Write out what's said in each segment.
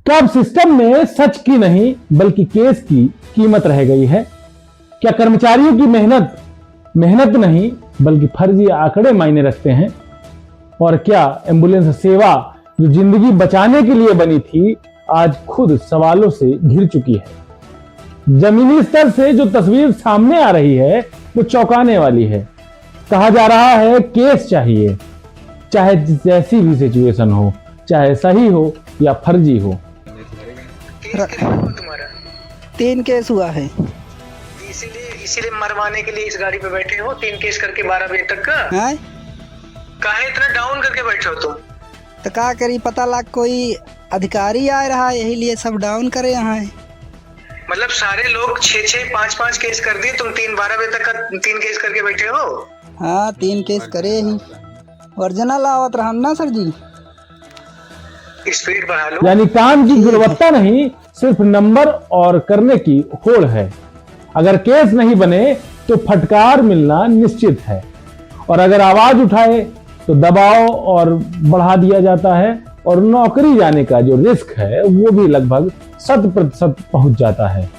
क्या अब सिस्टम में सच की नहीं बल्कि केस की कीमत रह गई है? क्या कर्मचारियों की मेहनत नहीं बल्कि फर्जी आंकड़े मायने रखते हैं? और क्या एम्बुलेंस सेवा जो जिंदगी बचाने के लिए बनी थी आज खुद सवालों से घिर चुकी है? जमीनी स्तर से जो तस्वीर सामने आ रही है वो चौंकाने वाली है। कहा जा रहा है केस चाहिए, चाहे जैसी भी सिचुएशन हो, चाहे सही हो या फर्जी हो। तुम्हारा 3 केस हुआ है, इसीलिए मरवाने के लिए इस गाड़ी पे बैठे हो। 3 केस करके 12 बजे तक का हैं? काहे इतना डाउन करके बैठे हो तुम? तो क्या करी, पता लग कोई अधिकारी आ रहा है, यही लिए सब डाउन करे यहाँ है। मतलब सारे लोग 6-6 5-5 केस कर दिए, तुम 12 बजे तक का 3 केस करके बैठे हो। हाँ 3 केस करे ही, ओरिजिनल आवत रहा ना सर जी। स्पीड बढ़ा लो। यानी काम की गुणवत्ता नहीं, सिर्फ नंबर और करने की होड़ है। अगर केस नहीं बने तो फटकार मिलना निश्चित है, और अगर आवाज उठाए तो दबाव और बढ़ा दिया जाता है, और नौकरी जाने का जो रिस्क है वो भी लगभग 100% पहुंच जाता है।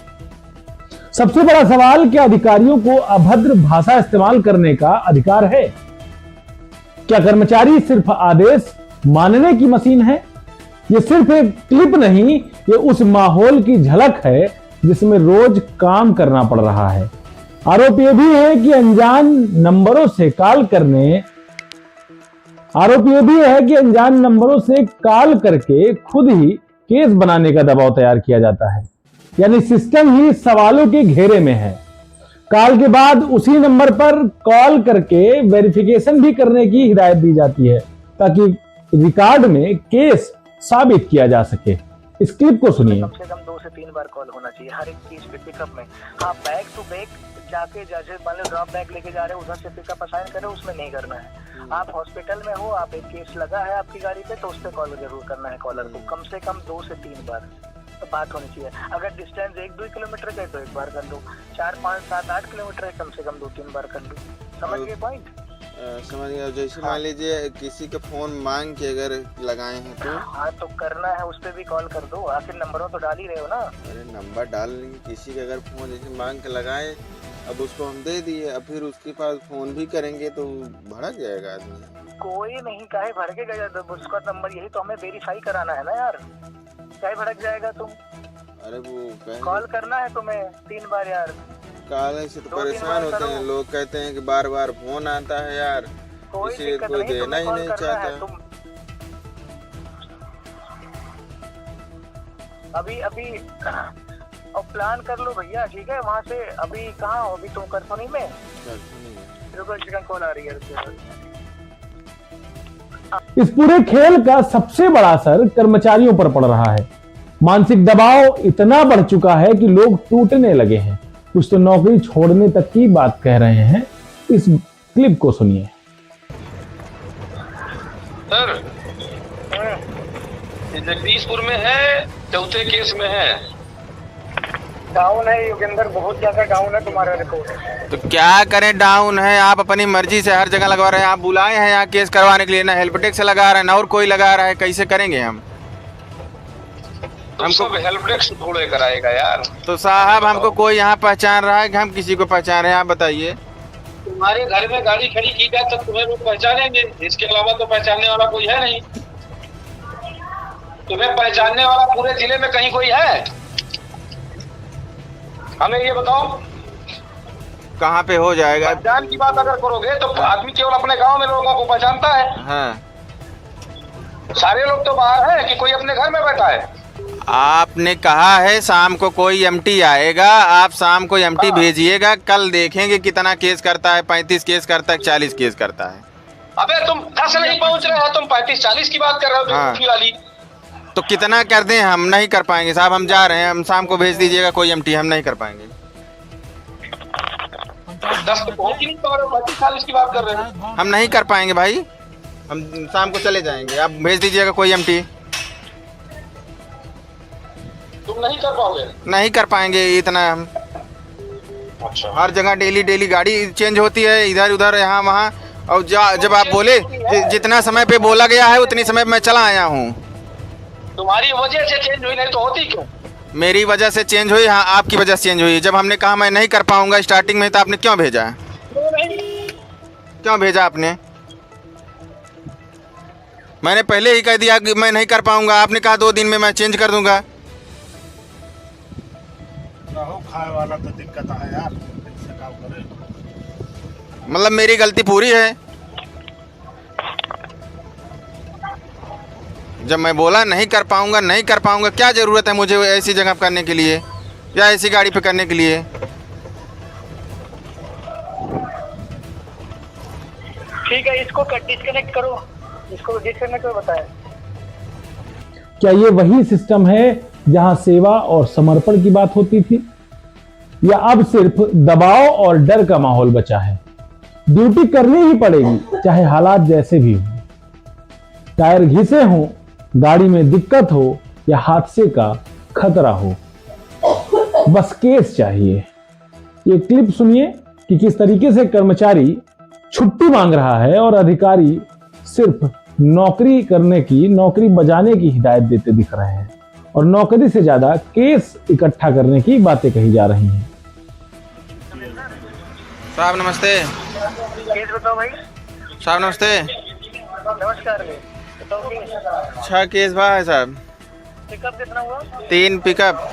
सबसे बड़ा सवाल, क्या अधिकारियों को अभद्र भाषा इस्तेमाल करने का अधिकार है? क्या कर्मचारी सिर्फ आदेश मानने की मशीन है? ये सिर्फ एक क्लिप नहीं, ये उस माहौल की झलक है जिसमें रोज काम करना पड़ रहा है। आरोप यह भी है कि अनजान नंबरों से कॉल करके खुद ही केस बनाने का दबाव तैयार किया जाता है। यानी सिस्टम ही सवालों के घेरे में है। कॉल के बाद उसी नंबर पर कॉल करके वेरिफिकेशन भी करने की हिदायत दी जाती है ताकि रिकॉर्ड में केस साबित किया जा सके। इस क्लिप को सुनिए। कम से कम 2 से 3 बार कॉल होना चाहिए हर एक चीज पे पिकअप में। हाँ, बैग टू बैग जाके जैसे मान लो ड्रॉप बैग लेके जा रहे हो, उधर से पिकअप असाइन करो, उसमें नहीं करना है। आप हॉस्पिटल में हो, आप एक केस लगा है आपकी गाड़ी पे, तो उस पर कॉल जरूर करना है कॉलर को, कम से कम 2 से 3 बार तो बात होनी चाहिए। अगर डिस्टेंस 1-2 किलोमीटर का है तो 1 बार कर लो, 4, 5, 7, 8 किलोमीटर है कम से कम 2-3 बार कर लो। समझ गए पॉइंट? समझ गया। जैसे मान लीजिए किसी का फोन मांग के अगर लगाए हैं तो हाँ, तो करना है, उस पर भी कॉल कर दो। आखिर नंबरों तो डाल ही रहे हो ना। अरे नंबर डाल लेंगे, किसी का अगर फोन जैसे मांग के लगाए, अब उसको हम दे दिए, अब फिर उसके पास फोन भी करेंगे तो भड़क जाएगा आदमी। कोई नहीं, काहे भड़के गया, उसका नंबर यही तो हमें वेरीफाई कराना है ना यार, काहे भड़क जाएगा तुम? अरे वो कॉल करना है तुम्हें 3 बार यार। कॉल से तो परेशान होते हैं लोग, कहते हैं कि बार बार फोन आता है यार, इसलिए कोई देना ही नहीं चाहता। अभी और प्लान कर लो भैया, ठीक है? वहाँ से अभी कहाँ हो? अभी तुम करसोनी में? चिकन कॉल आ रही है। इस पूरे खेल का सबसे बड़ा असर कर्मचारियों पर पड़ रहा है। मानसिक दबाव इतना बढ़ चुका है कि लोग टूटने लगे हैं, कुछ तो नौकरी छोड़ने तक की बात कह रहे हैं। इस क्लिप को सुनिए। सर, जगदीशपुर में है, चौथे केस में है। डाउन है योगेंद्र, बहुत ज्यादा डाउन है तुम्हारा रिपोर्ट। तो क्या करें, डाउन है। आप अपनी मर्जी से हर जगह लगवा रहे हैं। आप बुलाए हैं यहाँ केस करवाने के लिए, ना हेल्प डेस्क से लगा रहे हैं ना और कोई लगा रहा है, कैसे करेंगे हम? हमको हेल्प डेस्क थोड़े कराएगा यार। तो साहब हमको कोई यहाँ पहचान रहा है कि हम किसी को पहचान रहे हैं? आप बताइए। तुम्हारे घर में गाड़ी खड़ी की जाए तो तुम्हें लोग पहचानेंगे, इसके अलावा तो पहचानने वाला कोई है नहीं। तुम्हें पहचानने वाला पूरे जिले में कहीं कोई है? हमें ये बताओ, कहाँ पे हो जाएगा? पहचान की बात अगर करोगे तो आदमी केवल अपने गांव में लोगों को पहचानता है। हाँ, सारे लोग तो बाहर हैं कि कोई अपने घर में बैठा है। आपने कहा है शाम को कोई एमटी आएगा, आप शाम को एमटी भेजिएगा, कल देखेंगे कितना केस करता है। 35 केस करता है, 40 केस करता है। अबे तुम 10 नहीं पहुंच रहे हो, तुम 35-40 की बात कर रहे हो। हाँ। वाली तो कितना कर दें? हम नहीं कर पाएंगे साहब, हम जा रहे हैं, हम शाम को भेज दीजिएगा कोई एमटी, हम नहीं कर पाएंगे। 10 तो पहुंच ही नहीं पा रहे हो, 35-40 की बात कर रहे हो। हम नहीं कर पाएंगे भाई, हम शाम को चले जाएंगे, आप भेज दीजिएगा कोई एमटी। तुम नहीं कर पाओगे? नहीं कर पाएंगे इतना हम। अच्छा। हर जगह डेली गाड़ी चेंज होती है, इधर उधर यहाँ वहाँ, और जब आप बोले जितना समय पे बोला गया है उतनी समय मैं चला आया हूँ। तुम्हारी वजह से चेंज हुई, नहीं तो होती क्यों? मेरी वजह से चेंज हुई? हाँ, आपकी वजह से चेंज हुई। जब हमने कहा मैं नहीं कर पाऊंगा स्टार्टिंग में, तो आपने क्यों भेजा? क्यों भेजा आपने? मैंने पहले ही कह दिया कि मैं नहीं कर पाऊंगा, आपने कहा 2 दिन में मैं चेंज कर दूंगा। खाए वाला तो दिक्कत है यार, कैसे काम करे? मतलब मेरी गलती पूरी है? जब मैं बोला नहीं कर पाऊंगा, नहीं कर पाऊंगा, क्या ज़रूरत है मुझे ऐसी जगह करने के लिए या ऐसी गाड़ी पे करने के लिए? ठीक है, इसको डिस्कनेक्ट करो, इसको डिस्कनेक्ट करो, बताएं। क्या ये वही सिस्टम है जहां सेवा और समर्पण की बात होती थी, या अब सिर्फ दबाव और डर का माहौल बचा है? ड्यूटी करनी ही पड़ेगी चाहे हालात जैसे भी हो, टायर घिसे हों, गाड़ी में दिक्कत हो या हादसे का खतरा हो, बस केस चाहिए। ये क्लिप सुनिए कि किस तरीके से कर्मचारी छुट्टी मांग रहा है और अधिकारी सिर्फ नौकरी करने की, नौकरी बजाने की हिदायत देते दिख रहे हैं, और नौकरी से ज्यादा केस इकट्ठा करने की बातें कही जा रही हैं। साहब नमस्ते। केस बताओ भाई। साहब नमस्ते। नमस्कार भाई, बताओ केस। अच्छा केस है साहब। पिकअप कितना हुआ? 3 पिकअप।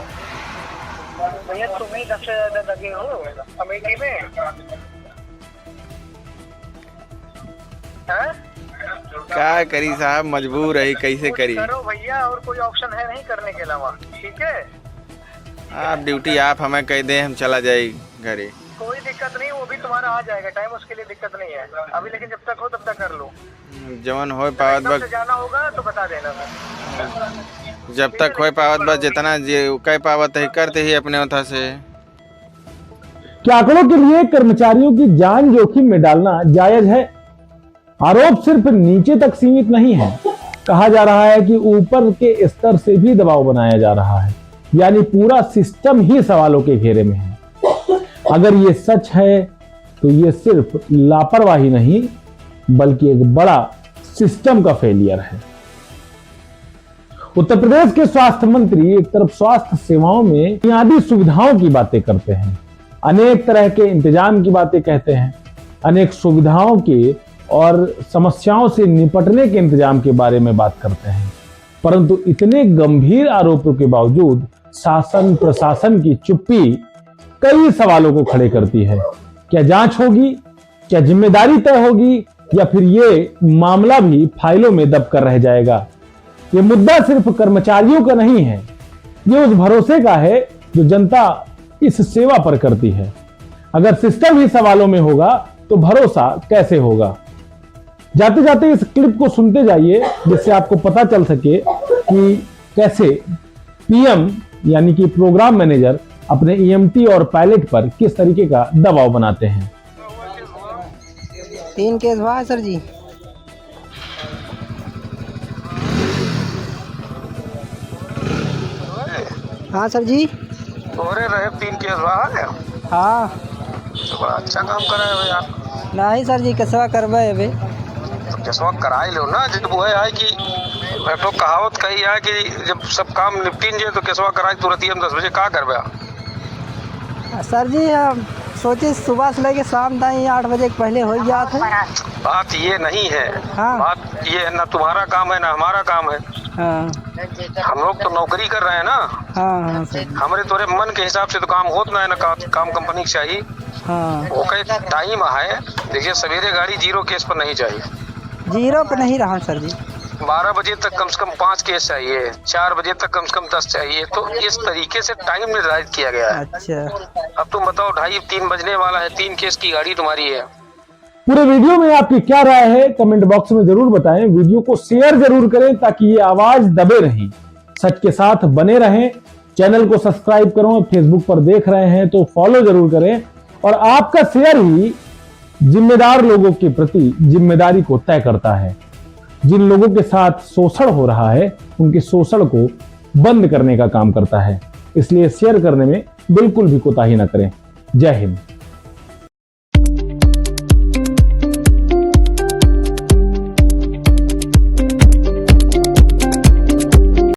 भैया तुम ही 10 से ज्यादा लगे हो अमेठी में? हाँ? क्या करी साहब, मजबूर है, कैसे कुछ करी? करो भैया, और कोई ऑप्शन है नहीं करने के अलावा, ठीक है? आप ड्यूटी आप हमें कह दें, हम चला जाए घरे। कोई दिक्कत नहीं, वो भी तुम्हारा आ जाएगा टाइम, उसके लिए दिक्कत नहीं है अभी, लेकिन जब तक हो तब तक कर लो। जवन हो पावत बस, जाना होगा तो बता देना। जब तक हो पावत बस, जितना कह पावत है करते ही अपने उठा से। क्या आंकड़ों के लिए कर्मचारियों की जान जोखिम में डालना जायज है? आरोप सिर्फ नीचे तक सीमित नहीं है, कहा जा रहा है कि ऊपर के स्तर से भी दबाव बनाया जा रहा है, यानी पूरा सिस्टम ही सवालों के घेरे में है। अगर ये सच है तो ये सिर्फ लापरवाही नहीं बल्कि एक बड़ा सिस्टम का फेलियर है। उत्तर प्रदेश के स्वास्थ्य मंत्री एक तरफ स्वास्थ्य सेवाओं में बुनियादी सुविधाओं की बातें करते हैं, अनेक तरह के इंतजाम की बातें कहते हैं, अनेक सुविधाओं के और समस्याओं से निपटने के इंतजाम के बारे में बात करते हैं, परंतु इतने गंभीर आरोपों के बावजूद शासन प्रशासन की चुप्पी कई सवालों को खड़े करती है। क्या जांच होगी? क्या जिम्मेदारी तय होगी? या फिर ये मामला भी फाइलों में दब कर रह जाएगा? ये मुद्दा सिर्फ कर्मचारियों का नहीं है, ये उस भरोसे का है जो जनता इस सेवा पर करती है। अगर सिस्टम ही सवालों में होगा तो भरोसा कैसे होगा? जाते जाते इस क्लिप को सुनते जाइए, जिससे आपको पता चल सके कि कैसे पीएम यानी कि प्रोग्राम मैनेजर अपने ईएमटी और पायलट पर किस तरीके का दबाव बनाते हैं। 3 केस हुआ है सर जी। हाँ सर जी। तोरे रहे 3 केस हुआ है? हाँ। तो बड़ा अच्छा काम कर रहे हो यार। नहीं सर जी, कसवा करवाए अभी। तो कसवा करा ही लो ना, जब वो है कि तो कहावत कही है कि जब सब काम निपटीन जाए तो कसवा कराई तुरंत ही हम 10 बजे का करवा। सर जी सोचे सुबह से लेके शाम तक 8 बजे के पहले हो जाते हैं। बात ये नहीं है। हाँ। बात ये है ना तुम्हारा काम है ना हमारा काम है। हाँ। हम लोग तो नौकरी कर रहे हैं ना। हाँ हाँ सर। हमारे तोरे मन के हिसाब से तो काम होता है ना, काम कंपनी की चाहिए। हाँ। वो कई टाइम है, देखिए सवेरे गाड़ी 0 केस पर नहीं चाहिए। 0 पे नहीं रहा सर जी। 12 बजे तक कम से कम 5 केस चाहिए, 4 बजे तक कम से कम 10 चाहिए। तो इस तरीके से टाइम निर्धारित किया गया है। अच्छा। अब तुम बताओ 2:30-3 बजने वाला है, 3 केस की गाड़ी तुम्हारी है। पूरे वीडियो में आपकी क्या राय है कमेंट बॉक्स में जरूर बताएं। वीडियो को शेयर जरूर करें ताकि ये आवाज दबे नहीं, सच के साथ बने रहें। चैनल को सब्सक्राइब करो, फेसबुक पर देख रहे हैं तो फॉलो जरूर करें, और आपका शेयर ही जिम्मेदार लोगों के प्रति जिम्मेदारी को तय करता है। जिन लोगों के साथ शोषण हो रहा है उनके शोषण को बंद करने का काम करता है, इसलिए शेयर करने में बिल्कुल भी कोताही न करें। जय हिंद।